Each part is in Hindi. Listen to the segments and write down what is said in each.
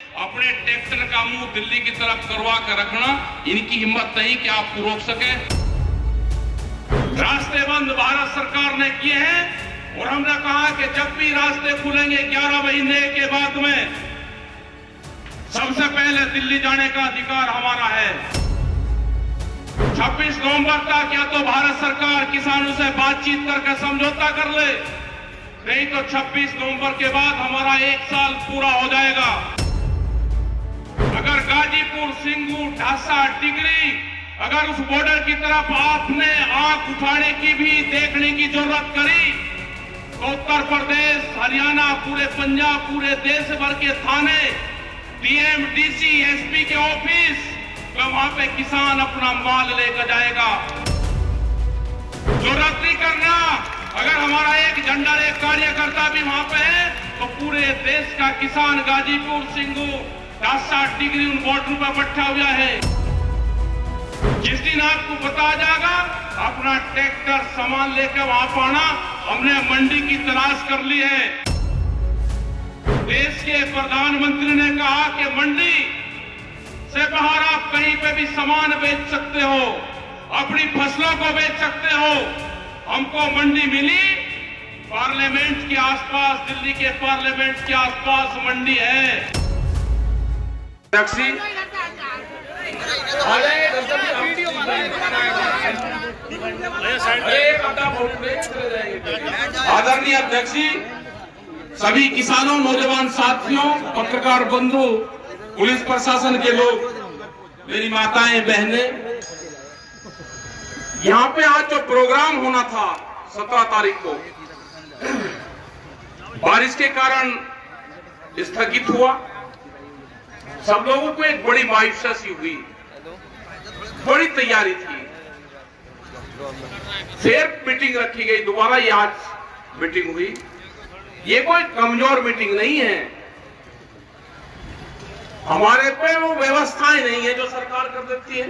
अपने ट्रैक्टर का मुंह दिल्ली की तरफ करवा कर रखना, इनकी हिम्मत नहीं कि आपको रोक सके। रास्ते बंद भारत सरकार ने किए हैं और हमने कहा कि जब भी रास्ते खुलेंगे 11 महीने के बाद में सबसे पहले दिल्ली जाने का अधिकार हमारा है। 26 नवंबर तक या तो भारत सरकार किसानों से बातचीत करके समझौता कर ले, नहीं तो 26 नवंबर के बाद हमारा 1 साल पूरा हो जाएगा। अगर गाजीपुर, सिंगू, ढासा, टिकरी अगर उस बॉर्डर की तरफ आपने आंख उठाने की भी देखने की जरूरत करी तो उत्तर प्रदेश, हरियाणा, पूरे पंजाब, पूरे देश भर के थाने, डीएम, डीसी, एसपी के ऑफिस, तो वहां पे किसान अपना माल लेकर जाएगा। जरूरत नहीं करना, अगर हमारा एक झंडा, एक कार्यकर्ता भी वहां पे है तो पूरे देश का किसान गाजीपुर, सिंगू, ढासा, डिग्री उन बॉर्डर पर बैठा हुआ है। जिस दिन आपको पता जाएगा अपना ट्रैक्टर सामान लेकर वहां पाना, हमने मंडी की तलाश कर ली है। देश के प्रधानमंत्री ने कहा कि मंडी से बाहर आप कहीं पे भी सामान बेच सकते हो, अपनी फसलों को बेच सकते हो। हमको मंडी मिली, पार्लियामेंट के आसपास, दिल्ली के पार्लियामेंट के आसपास मंडी है। आदरणीय अध्यक्ष जी, सभी किसानों, नौजवान साथियों, पत्रकार बंधु, पुलिस प्रशासन के लोग, मेरी माताएं, बहनें, यहाँ पे आज जो प्रोग्राम होना था 17 तारीख को बारिश के कारण स्थगित हुआ। सब लोगों को एक बड़ी मायूसी हुई, बड़ी तैयारी थी। फिर मीटिंग रखी गई, दोबारा ये आज मीटिंग हुई। ये कोई कमजोर मीटिंग नहीं है, हमारे पे वो व्यवस्थाएं नहीं है जो सरकार कर देती है।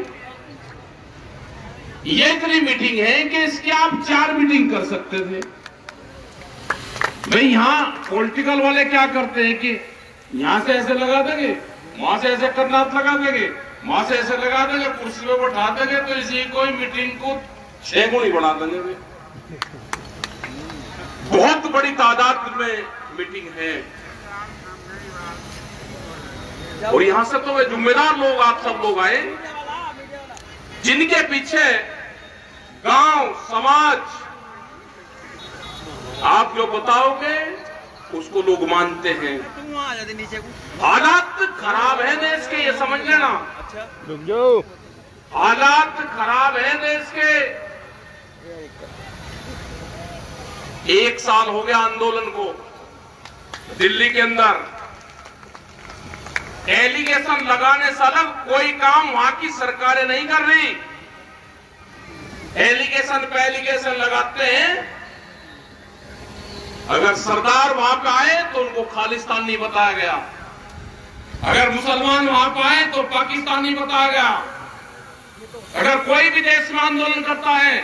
ये इतनी मीटिंग है कि इसकी आप 4 मीटिंग कर सकते थे। भाई यहां पॉलिटिकल वाले क्या करते हैं कि यहां से ऐसे लगा देंगे, वहां से ऐसे करनाथ लगा देंगे, वहां से ऐसे लगा देंगे, कुर्सी पे बैठा देंगे, तो इसी कोई मीटिंग को 6 गुनी बढ़ा देंगे। बहुत बड़ी तादाद में मीटिंग है और यहां से तो वे जिम्मेदार लोग, आप सब लोग आए, जिनके पीछे गांव, समाज, आप जो बताओगे उसको लोग मानते हैं। हालात खराब है देश के, ये समझ लेना। हालात खराब है देश के। 1 साल हो गया आंदोलन को। दिल्ली के अंदर एलिगेशन लगाने से अलग कोई काम वहां की सरकारें नहीं कर रही। एलिगेशन पे एलिगेशन लगाते हैं। अगर सरदार वहां पे आए तो उनको खालिस्तान नहीं बताया गया, अगर मुसलमान वहां पे आए तो पाकिस्तान नहीं बताया गया। अगर कोई भी देश में आंदोलन करता है,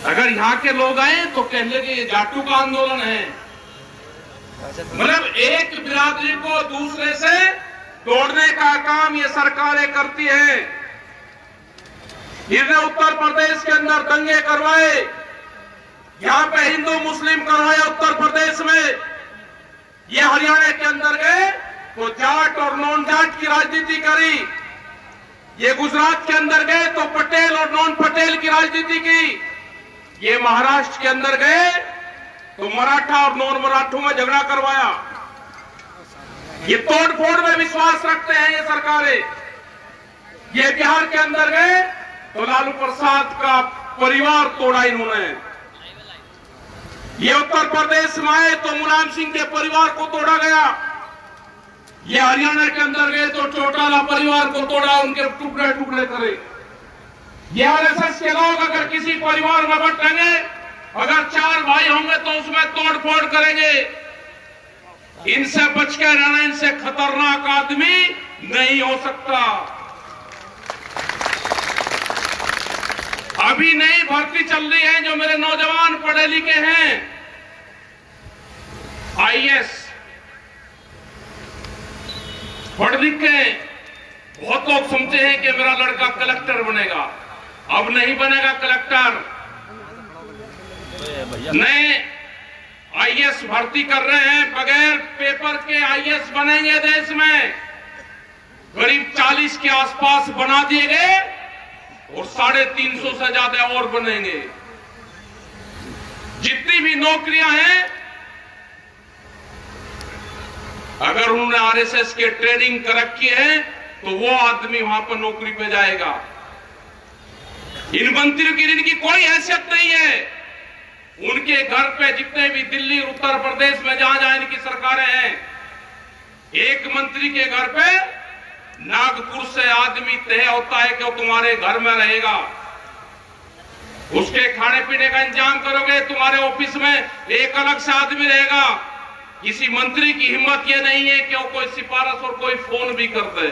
अगर यहां के लोग आए तो कह लेंगे ये जाटू का आंदोलन है। मतलब एक बिरादरी को दूसरे से तोड़ने का काम ये सरकारें करती है। इन्होंने उत्तर प्रदेश के अंदर दंगे करवाए, यहां पे हिंदू मुस्लिम करवाया उत्तर प्रदेश में। ये हरियाणा के अंदर गए तो जाट और नॉन जाट की राजनीति करी। ये गुजरात के अंदर गए तो पटेल और नॉन पटेल की राजनीति की। ये महाराष्ट्र के अंदर गए तो मराठा और नॉन मराठों में झगड़ा करवाया। ये तोड़ फोड़ में विश्वास रखते हैं ये सरकारें। ये बिहार के अंदर गए तो लालू प्रसाद का परिवार तोड़ा इन्होंने। ये उत्तर प्रदेश में आए तो मुलायम सिंह के परिवार को तोड़ा गया। ये हरियाणा के अंदर गए तो चौटाला परिवार को तोड़ा, उनके टुकड़े टुकड़े करे। ये आरएसएस के लोग अगर किसी परिवार में बटेंगे, अगर 4 भाई होंगे तो उसमें तोड़ फोड़ करेंगे। इनसे बच के रहना, इनसे खतरनाक आदमी नहीं हो सकता। अभी नई भर्ती चल रही है, जो मेरे नौजवान पढ़े लिखे हैं, आईएएस, पढ़ लिख के बहुत लोग समझते हैं कि मेरा लड़का कलेक्टर बनेगा। अब नहीं बनेगा कलेक्टर। नए आईएएस भर्ती कर रहे हैं, बगैर पेपर के आईएएस बनेंगे देश में। करीब 40 के आसपास बना दिए गए और 350 से ज्यादा और बनेंगे। जितनी भी नौकरियां हैं, अगर उन्होंने आरएसएस के ट्रेनिंग कर रखी है तो वो आदमी वहां पर नौकरी पे जाएगा। इन मंत्रियों की इनकी कोई हैसियत नहीं है। उनके घर पे जितने भी दिल्ली, उत्तर प्रदेश में जहां जहां इनकी सरकारें हैं, एक मंत्री के घर पे नागपुर से आदमी तय होता है कि वो तुम्हारे घर में रहेगा। उसके खाने पीने का इंतजाम करोगे, तुम्हारे ऑफिस में एक अलग से आदमी रहेगा। किसी मंत्री की हिम्मत यह नहीं है कि वो कोई सिफारिश और कोई फोन भी कर दे।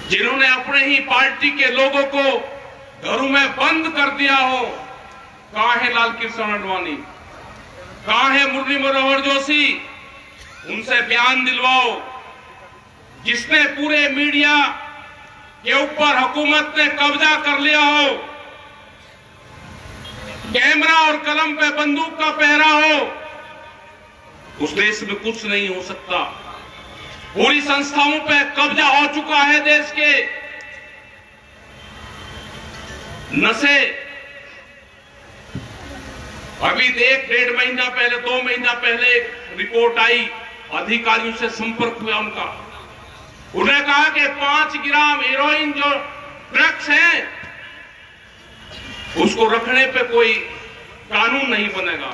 जिन्होंने अपने ही पार्टी के लोगों को घरों में बंद कर दिया हो, कहां है लाल कृष्ण आडवाणी, कहां है मुरली मनोहर जोशी? उनसे बयान दिलवाओ। जिसने पूरे मीडिया के ऊपर हुकूमत ने कब्जा कर लिया हो, कैमरा और कलम पे बंदूक का पहरा हो, उस देश में कुछ नहीं हो सकता। पूरी संस्थाओं पे कब्जा हो चुका है देश के। नशे अभी 1-1.5 महीना पहले, 2 महीना पहले एक रिपोर्ट आई, अधिकारियों से संपर्क हुआ उनका। उन्होंने कहा कि 5 ग्राम हेरोइन जो ड्रग्स है, उसको रखने पे कोई कानून नहीं बनेगा।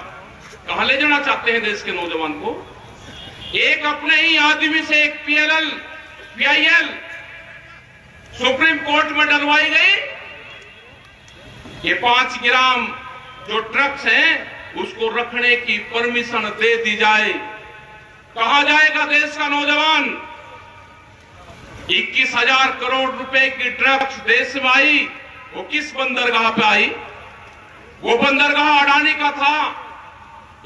कहां ले जाना चाहते हैं देश के नौजवान को? एक अपने ही आदमी से एक PIL सुप्रीम कोर्ट में डलवाई गई। ये 5 ग्राम जो ड्रग्स हैं, उसको रखने की परमिशन दे दी जाए। कहां जाएगा देश का नौजवान? 21,000 करोड़ रुपए की ड्रग्स देश में आई, वो किस बंदरगाह पे आई? वो बंदरगाह अडानी का था।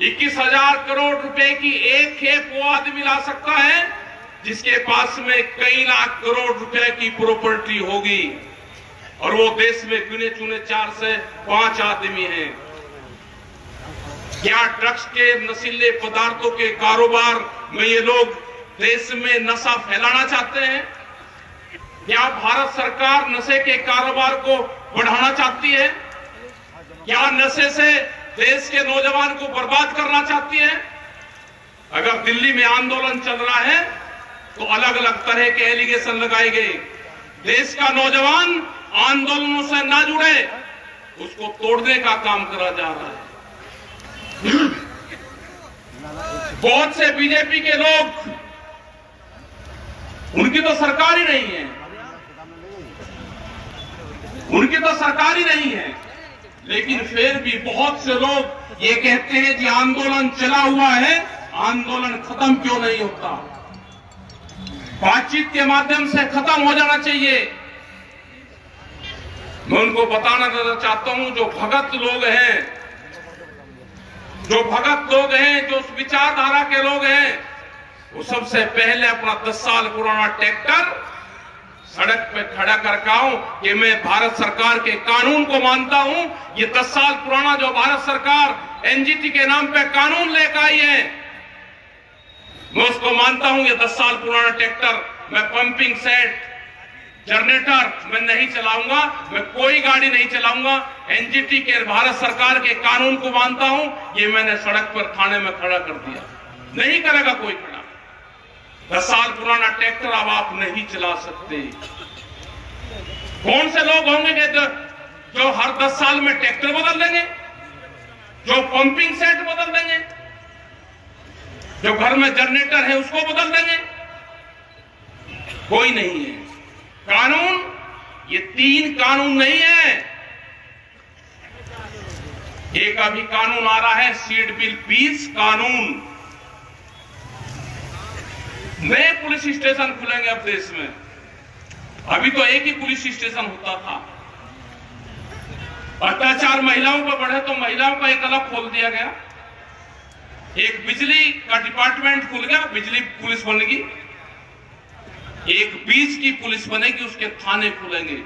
21,000 करोड़ रुपए की एक खेप वो आदमी ला सकता है जिसके पास में कई लाख करोड़ रुपए की प्रॉपर्टी होगी, और वो देश में गिने चुने 4 से 5 आदमी हैं। क्या ड्रग्स के नशीले पदार्थों के कारोबार में ये लोग देश में नशा फैलाना चाहते हैं? क्या भारत सरकार नशे के कारोबार को बढ़ाना चाहती है? क्या नशे से देश के नौजवान को बर्बाद करना चाहती है? अगर दिल्ली में आंदोलन चल रहा है तो अलग अलग तरह के एलिगेशन लगाए गए। देश का नौजवान आंदोलनों से ना जुड़े, उसको तोड़ने का काम करा जा रहा है। बहुत से बीजेपी के लोग, उनकी तो सरकार ही नहीं है, उनकी तो सरकार ही नहीं है, लेकिन फिर भी बहुत से लोग ये कहते हैं कि आंदोलन चला हुआ है, आंदोलन खत्म क्यों नहीं होता? बातचीत के माध्यम से खत्म हो जाना चाहिए। मैं उनको बताना चाहता हूं, जो भगत लोग हैं, जो उस विचारधारा के लोग हैं, वो सबसे पहले अपना 10 साल पुराना ट्रैक्टर सड़क पे खड़ा करके आऊं कि मैं भारत सरकार के कानून को मानता हूं। ये 10 साल पुराना जो भारत सरकार एनजीटी के नाम पे कानून लेकर आई है, मैं उसको मानता हूं। ये 10 साल पुराना ट्रैक्टर मैं पंपिंग सेट, जनरेटर मैं नहीं चलाऊंगा, मैं कोई गाड़ी नहीं चलाऊंगा। एनजीटी के भारत सरकार के कानून को मानता हूं। ये मैंने सड़क पर थाने में खड़ा कर दिया, नहीं करेगा कोई खड़ा। 10 साल पुराना ट्रैक्टर अब आप नहीं चला सकते। कौन से लोग होंगे कि जो हर 10 साल में ट्रैक्टर बदल देंगे, जो पंपिंग सेट बदल देंगे, जो घर में जनरेटर है उसको बदल देंगे? कोई नहीं है। कानून, ये 3 कानून नहीं है। एक अभी कानून आ रहा है सीड बिल 20 कानून। नए पुलिस स्टेशन खुलेंगे अब देश में। अभी तो एक ही पुलिस स्टेशन होता था। अत्याचार महिलाओं पर बढ़े तो महिलाओं का एक अलग खोल दिया गया। एक बिजली का डिपार्टमेंट खुल गया, बिजली पुलिस बनेगी, एक बीज की पुलिस बनेगी, उसके थाने खुलेंगे।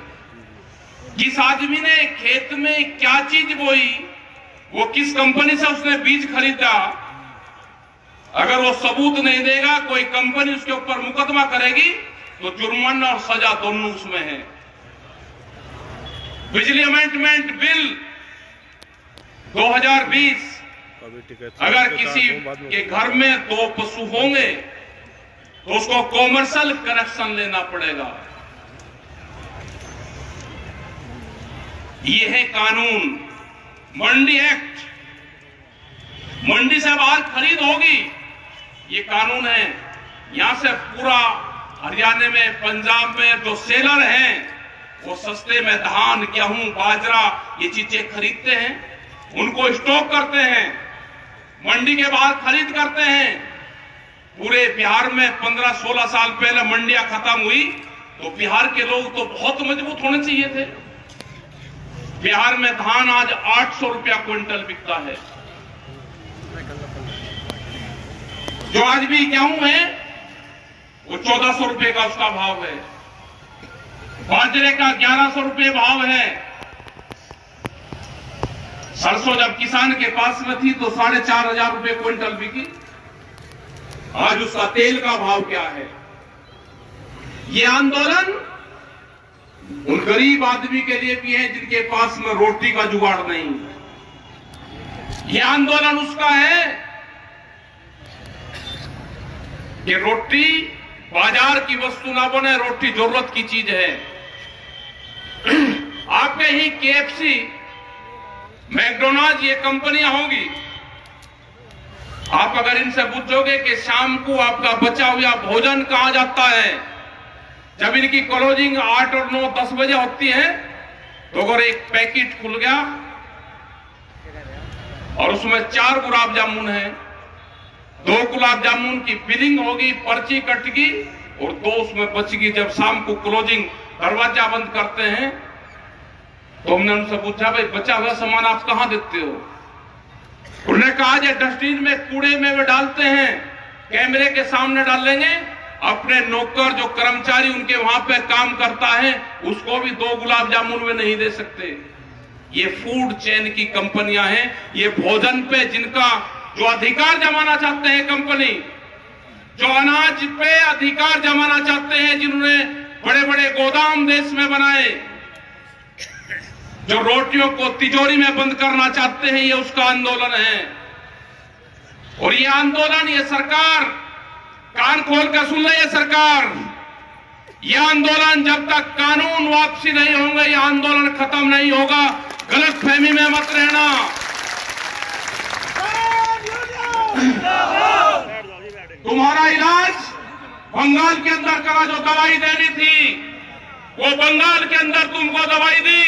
जिस आदमी ने खेत में क्या चीज बोई, वो किस कंपनी से उसने बीज खरीदा, अगर वो सबूत नहीं देगा, कोई कंपनी उसके ऊपर मुकदमा करेगी तो जुर्माना और सजा दोनों उसमें है। बिजली अमेंडमेंट बिल 2020, अगर किसी के घर में 2 पशु होंगे तो उसको कॉमर्शियल कनेक्शन लेना पड़ेगा। ये है कानून, मंडी एक्ट। मंडी से बाहर खरीद होगी, ये कानून है। यहां से पूरा हरियाणा में, पंजाब में जो सेलर हैं वो सस्ते में धान, गेहूं, बाजरा ये चीजें खरीदते हैं, उनको स्टॉक करते हैं, मंडी के बाहर खरीद करते हैं। पूरे बिहार में 15-16 साल पहले मंडियां खत्म हुई तो बिहार के लोग तो बहुत मजबूत होने चाहिए थे। बिहार में धान आज 800 रुपया क्विंटल बिकता है। जो आज भी गेहूं है वो 1400 रुपए का उसका भाव है। बाजरे का 1100 रुपए भाव है। सरसों जब किसान के पास में थी तो 4500 रुपए क्विंटल बिकी। आज उसका तेल का भाव क्या है? ये आंदोलन उन गरीब आदमी के लिए भी है जिनके पास में रोटी का जुगाड़ नहीं। ये आंदोलन उसका है कि रोटी बाजार की वस्तु ना बने, रोटी जरूरत की चीज है। आपके ही केएफसी, मैकडोनाल्ड ये कंपनियां होंगी, आप अगर इनसे पूछोगे कि शाम को आपका बचा हुआ भोजन कहां जाता है, जब इनकी क्लोजिंग 8 और 9, 10 बजे होती है, तो अगर एक पैकेट खुल गया और उसमें 4 गुलाब जामुन है, 2 गुलाब जामुन की बिलिंग होगी, पर्ची कटेगी और 2 उसमें बचेगी। जब शाम को क्लोजिंग दरवाजा बंद करते हैं तो हमने उनसे पूछा, भाई बचा हुआ सामान आप कहां देते हो? उन्होंने कहा ये डस्टबिन में, कूड़े में वे डालते हैं, कैमरे के सामने डालेंगे। अपने नौकर जो कर्मचारी उनके वहां पे काम करता है उसको भी 2 गुलाब जामुन में नहीं दे सकते। ये फूड चेन की कंपनियां हैं। ये भोजन पे जिनका जो अधिकार जमाना चाहते हैं कंपनी, जो अनाज पे अधिकार जमाना चाहते हैं, जिन्होंने बड़े बड़े गोदाम देश में बनाए, जो रोटियों को तिजोरी में बंद करना चाहते हैं, ये उसका आंदोलन है। और ये आंदोलन, ये सरकार कान खोल कर सुन ले, ये सरकार, ये आंदोलन जब तक कानून वापसी नहीं होंगे, ये आंदोलन खत्म नहीं होगा। गलतफहमी में मत रहना। तुम्हारा इलाज बंगाल के अंदर करा, जो दवाई देनी थी वो बंगाल के अंदर तुमको दवाई दी,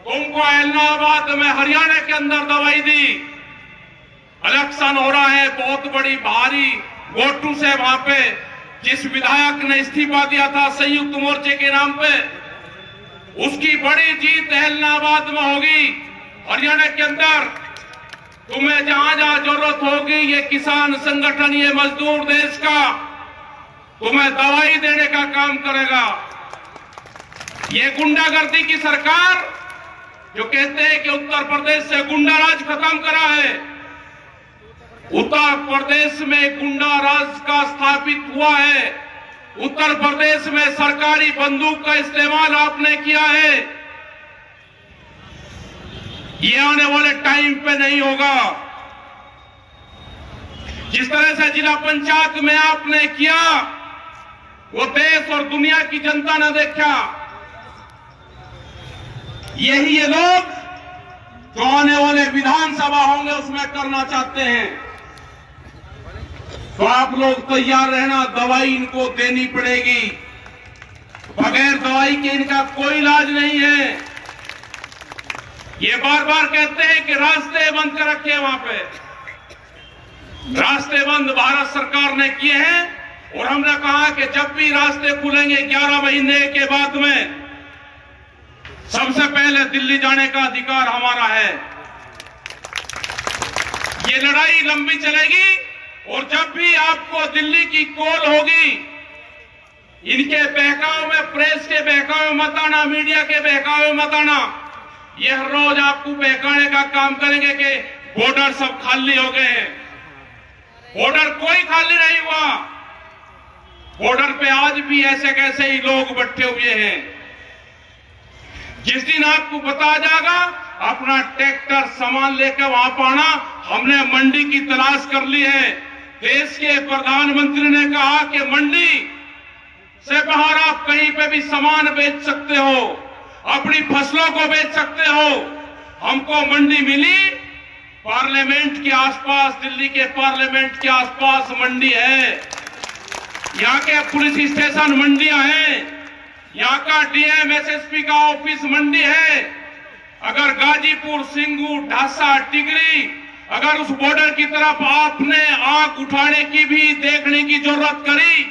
तुमको इलाहाबाद में हरियाणा के अंदर दवाई दी। इलेक्शन हो रहा है, बहुत बड़ी भारी वोटों से वहां पे जिस विधायक ने इस्तीफा दिया था संयुक्त मोर्चे के नाम पे, उसकी बड़ी जीत इलाहाबाद में होगी। हरियाणा के अंदर तुम्हें जहां जहां जरूरत होगी, ये किसान संगठन, ये मजदूर देश का तुम्हें दवाई देने का काम करेगा। ये गुंडागर्दी की सरकार जो कहते हैं कि उत्तर प्रदेश से गुंडाराज खत्म करा है, उत्तर प्रदेश में गुंडा राज का स्थापित हुआ है। उत्तर प्रदेश में सरकारी बंदूक का इस्तेमाल आपने किया है। ये आने वाले टाइम पे नहीं होगा। जिस तरह से जिला पंचायत में आपने किया, वो देश और दुनिया की जनता ने देखा। यही ये लोग जो आने वाले विधानसभा होंगे उसमें करना चाहते हैं। तो आप लोग तैयार रहना, दवाई इनको देनी पड़ेगी। बगैर दवाई के इनका कोई इलाज नहीं है। ये बार बार कहते हैं कि रास्ते बंद कर रखे वहां पे। रास्ते बंद भारत सरकार ने किए हैं और हमने कहा कि जब भी रास्ते खुलेंगे 11 महीने के बाद में, सबसे पहले दिल्ली जाने का अधिकार हमारा है। ये लड़ाई लंबी चलेगी और जब भी आपको दिल्ली की कॉल होगी, इनके बहकावे में, प्रेस के बहकावे में मत आना, मीडिया के बहकावे में मत आना। ये हर रोज आपको बहकाने का काम करेंगे कि बॉर्डर सब खाली हो गए हैं। बॉर्डर कोई खाली नहीं हुआ। बॉर्डर पे आज भी ऐसे कैसे ही लोग बैठे हुए हैं। जिस दिन आपको बता जाएगा, अपना ट्रैक्टर सामान लेकर वहां पाना। हमने मंडी की तलाश कर ली है। देश के प्रधानमंत्री ने कहा कि मंडी से बाहर आप कहीं पे भी सामान बेच सकते हो, अपनी फसलों को बेच सकते हो। हमको मंडी मिली, पार्लियामेंट के आसपास, दिल्ली के पार्लियामेंट के आसपास मंडी है। यहाँ के पुलिस स्टेशन मंडियां हैं, यहाँ का डीएम एसएसपी का ऑफिस मंडी है। अगर गाजीपुर, सिंगू, ढासा, टिकरी, अगर उस बॉर्डर की तरफ आपने आंख उठाने की भी, देखने की जरूरत करी,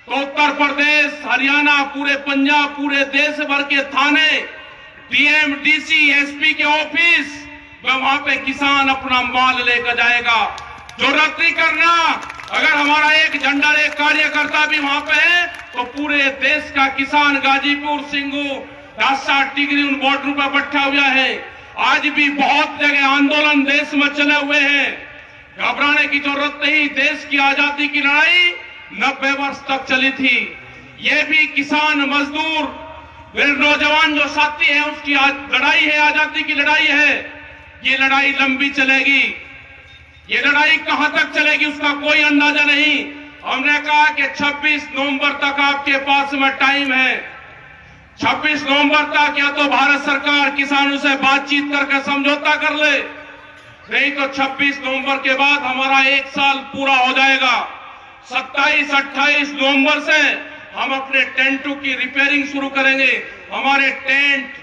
तो उत्तर प्रदेश, हरियाणा, पूरे पंजाब, पूरे देश भर के थाने, डीएम, डीसी, एसपी के ऑफिस, वहां पे किसान अपना माल लेकर जाएगा। जरूरत नहीं करना, अगर हमारा एक झंडा, एक कार्यकर्ता भी वहां पे है, तो पूरे देश का किसान गाजीपुर, सिंगू, ढासा, टिकरी उन बॉर्डर पर बैठा हुआ है। आज भी बहुत जगह आंदोलन देश में चले हुए हैं। घबराने की जरूरत नहीं। देश की आजादी की लड़ाई 90 वर्ष तक चली थी। ये भी किसान, मजदूर, मेरे नौजवान जो साथी हैं, उसकी लड़ाई है, आजादी की लड़ाई है। ये लड़ाई लंबी चलेगी। ये लड़ाई कहां तक चलेगी उसका कोई अंदाजा नहीं। हमने कहा कि 26 नवंबर तक आपके पास में टाइम है। 26 नवंबर तक या तो भारत सरकार किसानों से बातचीत करके समझौता कर ले, नहीं तो 26 नवंबर के बाद हमारा 1 साल पूरा हो जाएगा। 27-28 नवंबर से हम अपने टेंटों की रिपेयरिंग शुरू करेंगे। हमारे टेंट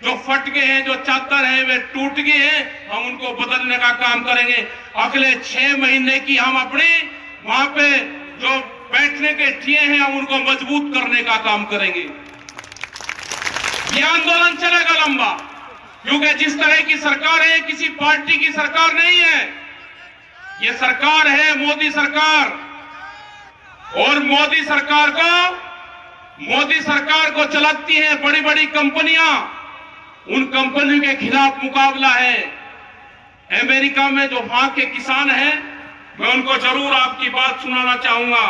जो फट गए हैं, जो चादर है वे टूट गए हैं, हम उनको बदलने का काम करेंगे। अगले 6 महीने की हम अपनी वहां पे जो बैठने के ठिए हैं, हम उनको मजबूत करने का काम करेंगे। ये आंदोलन चलेगा लंबा, क्योंकि जिस तरह की सरकार है, किसी पार्टी की सरकार नहीं है। ये सरकार है मोदी सरकार, और मोदी सरकार को चलाती हैं बड़ी बड़ी कंपनियां। उन कंपनियों के खिलाफ मुकाबला है। अमेरिका में जो वहां के किसान हैं, मैं उनको जरूर आपकी बात सुनाना चाहूंगा।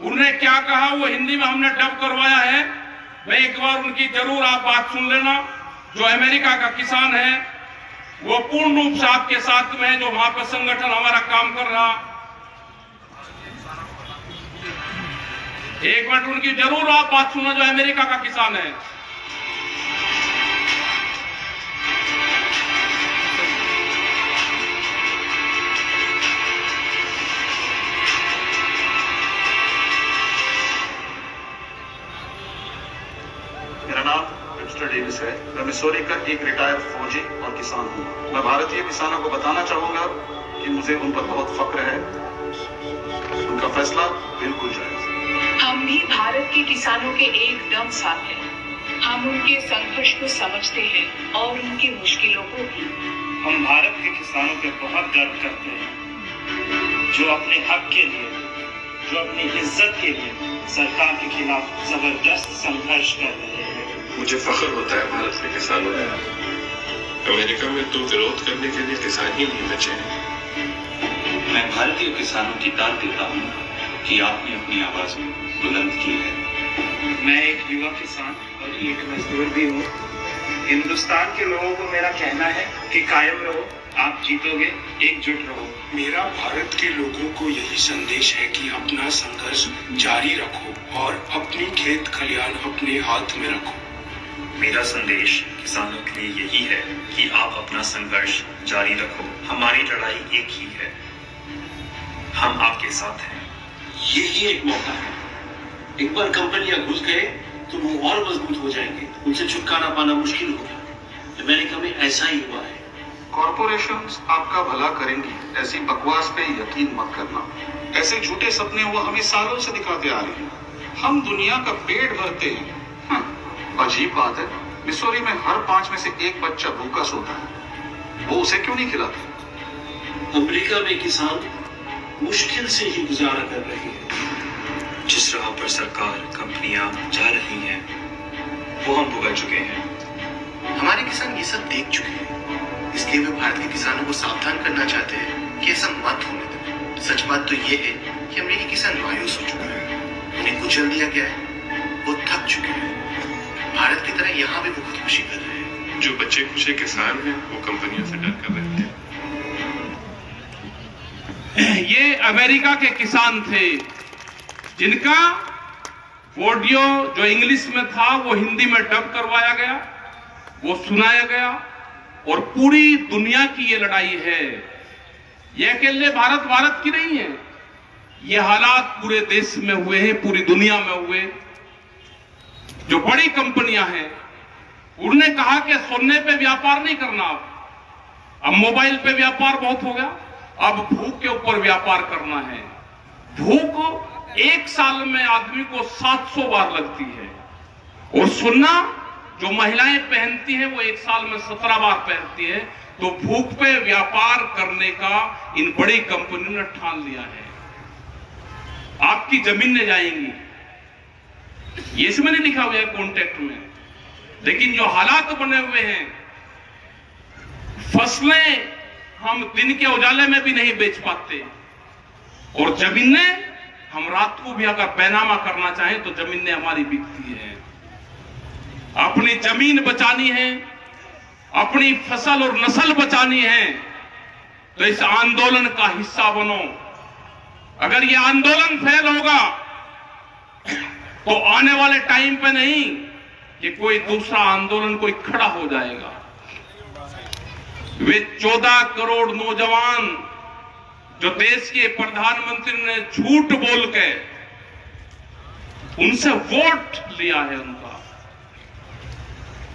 उन्होंने क्या कहा वो हिंदी में हमने डब करवाया है, मैं एक बार उनकी जरूर आप बात सुन लेना। जो अमेरिका का किसान है वो पूर्ण रूप से आपके साथ में है, जो वहां पर संगठन हमारा काम कर रहा। एक मिनट उनकी जरूर आप बात सुनो, जो अमेरिका का किसान है। मेरा नाम मिस्टर डेविस है। मैं मिसौरी का एक रिटायर्ड फौजी और किसान हूँ। मैं भारतीय किसानों को बताना चाहूंगा कि मुझे उन पर बहुत फक्र है। उनका फैसला बिल्कुल जायज है। हम भी भारत के किसानों के एकदम साथ हैं। हम उनके संघर्ष को समझते हैं और उनकी मुश्किलों को भी। हम भारत के किसानों पे बहुत गर्व करते हैं, जो अपने हक के लिए, जो अपनी इज्जत के लिए सरकार के खिलाफ जबरदस्त संघर्ष कर रहे हैं। मुझे फख्र होता है भारत के किसानों में। अमेरिका में तो विरोध करने के लिए किसान ही नहीं बचे हैं। मैं भारतीय किसानों की दाद देता हूँ कि आपने अपनी आवाज बुलंद की है। मैं एक युवा किसान और एक मजदूर भी हूँ। हिंदुस्तान के लोगों को मेरा कहना है कि कायम रहो, आप जीतोगे, एकजुट रहो। मेरा भारत के लोगों को यही संदेश है कि अपना संघर्ष जारी रखो और अपनी खेत खलियान अपने हाथ में रखो। मेरा संदेश किसानों के लिए यही है कि आप अपना संघर्ष जारी रखो। हमारी लड़ाई एक ही है, हम आपके साथ हैं। यही एक मौका है। एक बार कंपनियां घुस गए तो वो और मजबूत हो जाएंगे, उनसे छुटकारा पाना मुश्किल होगा। अमेरिका में ऐसा ही हुआ है। कॉरपोरेशंस आपका भला करेंगी, ऐसी बकवास पे यकीन मत करना। ऐसे झूठे सपने वो हमें सालों से दिखाते आ रहे हैं। हम दुनिया का पेट भरते हैं। अजीब बात है, मिसौरी में हर 5 में से 1 बच्चा भूखा सोता है। वो उसे क्यों नहीं खिलाते? अमेरिका में किसान मुश्किल से ही गुजारा कर रहे हैं। जिस राह पर सरकार, कंपनियां जा रही हैं, वो हम भुगत चुके हैं। हमारे किसान ये सब देख चुके हैं, इसलिए वे भारत के किसानों को सावधान करना चाहते हैं कि ऐसा मत होने दें। सच बात तो ये है कि अमेरिकी किसान मायूस हो चुका है, उन्हें कुचल दिया गया है, वो थक चुके हैं। भारत की तरह यहाँ भी वो खुदकुशी कर रहे हैं। जो बच्चे खुशे किसान हैं वो कंपनियों से डर कर रहे थे। ये अमेरिका के किसान थे जिनका ऑडियो जो इंग्लिश में था वो हिंदी में डब करवाया गया, वो सुनाया गया, और पूरी दुनिया की ये लड़ाई है। ये अकेले भारत की नहीं है, ये हालात पूरे देश में हुए हैं, पूरी दुनिया में हुए। जो बड़ी कंपनियां हैं उन्होंने कहा कि सोने पे व्यापार नहीं करना, अब मोबाइल पे व्यापार बहुत हो गया, अब भूख के ऊपर व्यापार करना है। भूख एक साल में आदमी को 700 बार लगती है, और सोना जो महिलाएं पहनती हैं वो एक साल में 17 बार पहनती है। तो भूख पे व्यापार करने का इन बड़ी कंपनियों ने ठान लिया है। आपकी जमीनें जाएंगी, ये इसमें नहीं लिखा हुआ है कॉन्ट्रैक्ट में, लेकिन जो हालात बने हुए हैं, फसलें हम दिन के उजाले में भी नहीं बेच पाते, और जमीनें हम रात को भी अगर पैनामा करना चाहें तो जमीनें हमारी बिकती हैं। अपनी जमीन बचानी है, अपनी फसल और नस्ल बचानी है, तो इस आंदोलन का हिस्सा बनो। अगर ये आंदोलन फेल होगा तो आने वाले टाइम पे नहीं कि कोई दूसरा आंदोलन कोई खड़ा हो जाएगा। वे 14 करोड़ नौजवान जो देश के प्रधानमंत्री ने झूठ बोल के उनसे वोट लिया है उनका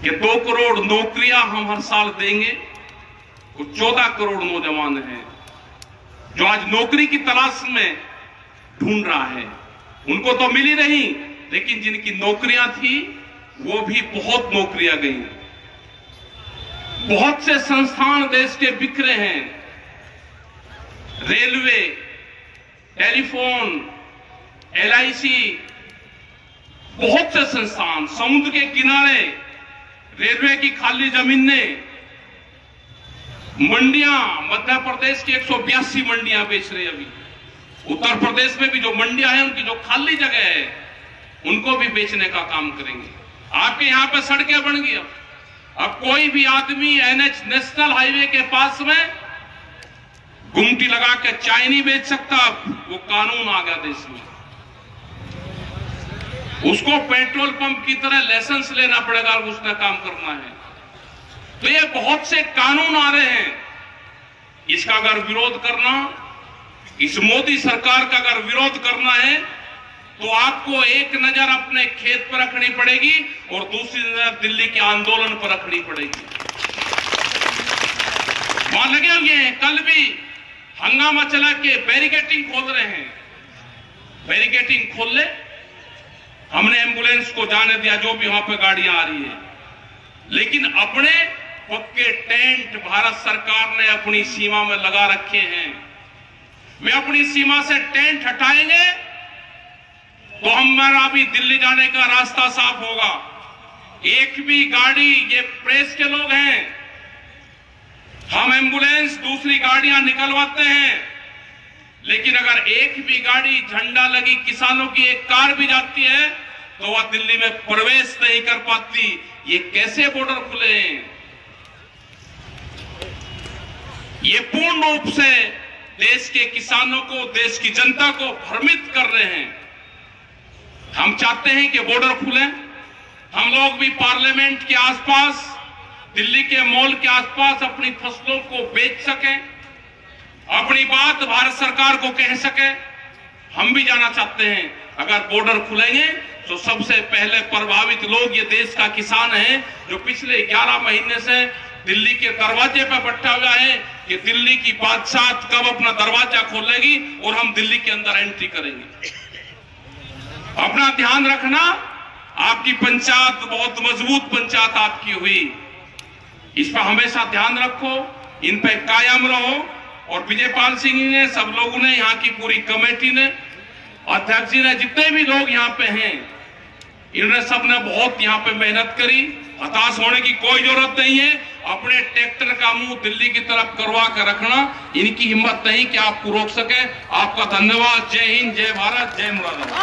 कि 2 करोड़ नौकरियां हम हर साल देंगे, वो 14 करोड़ नौजवान हैं जो आज नौकरी की तलाश में ढूंढ रहा है। उनको तो मिली नहीं, लेकिन जिनकी नौकरियां थी वो भी बहुत नौकरियां गई। बहुत से संस्थान देश के बिखरे हैं, रेलवे, टेलीफोन, LIC, बहुत से संस्थान, समुद्र के किनारे रेलवे की खाली जमीनें, मंडियां, मध्य प्रदेश की 182 मंडियां बेच रही अभी। उत्तर प्रदेश में भी जो मंडियां हैं उनकी जो खाली जगह है उनको भी बेचने का काम करेंगे। आपके यहां पे सड़कें बन गई, अब कोई भी आदमी NH नेशनल हाईवे के पास में गुमटी लगा के चाय नहीं बेच सकता। वो कानून आ गया देश में, उसको पेट्रोल पंप की तरह लाइसेंस लेना पड़ेगा और उसने काम करना है। तो ये बहुत से कानून आ रहे हैं, इसका अगर विरोध करना, इस मोदी सरकार का अगर विरोध करना है तो आपको एक नजर अपने खेत पर रखनी पड़ेगी और दूसरी नजर दिल्ली के आंदोलन पर रखनी पड़ेगी। वहां लगे हुए हैं, कल भी हंगामा चला के बैरिकेटिंग खोल रहे हैं। बैरिकेटिंग खोल ले, हमने एम्बुलेंस को जाने दिया जो भी वहां पे गाड़ियां आ रही है, लेकिन अपने पक्के टेंट भारत सरकार ने अपनी सीमा में लगा रखे हैं। वे अपनी सीमा से टेंट हटाएंगे तो हमारा भी दिल्ली जाने का रास्ता साफ होगा। एक भी गाड़ी, ये प्रेस के लोग हैं, हम एम्बुलेंस दूसरी गाड़ियां निकलवाते हैं, लेकिन अगर एक भी गाड़ी झंडा लगी किसानों की एक कार भी जाती है तो वह दिल्ली में प्रवेश नहीं कर पाती। ये कैसे बॉर्डर खुले हैं? ये पूर्ण रूप से देश के किसानों को, देश की जनता को भ्रमित कर रहे हैं। हम चाहते हैं कि बॉर्डर खुले, हम लोग भी पार्लियामेंट के आसपास, दिल्ली के मॉल के आसपास अपनी फसलों को बेच सकें, अपनी बात भारत सरकार को कह सके। हम भी जाना चाहते हैं। अगर बॉर्डर खुलेंगे तो सबसे पहले प्रभावित लोग ये देश का किसान है जो पिछले 11 महीने से दिल्ली के दरवाजे पर बैठा हुआ है कि दिल्ली की बादशाह कब अपना दरवाजा खोलेगी और हम दिल्ली के अंदर एंट्री करेंगे। अपना ध्यान रखना, आपकी पंचायत बहुत मजबूत पंचायत आपकी हुई, इस पर हमेशा ध्यान रखो, इन पे कायम रहो और विजयपाल सिंह जी ने, सब लोगों ने, यहाँ की पूरी कमेटी ने, अध्यक्ष जी ने, जितने भी लोग यहाँ पे हैं, इन्होंने सबने बहुत यहाँ पे मेहनत करी। हताश होने की कोई जरूरत नहीं है। अपने ट्रैक्टर का मुंह दिल्ली की तरफ करवा कर रखना, इनकी हिम्मत नहीं कि आपको रोक सके। आपका धन्यवाद। जय हिंद, जय भारत, जय मुरादाबाद।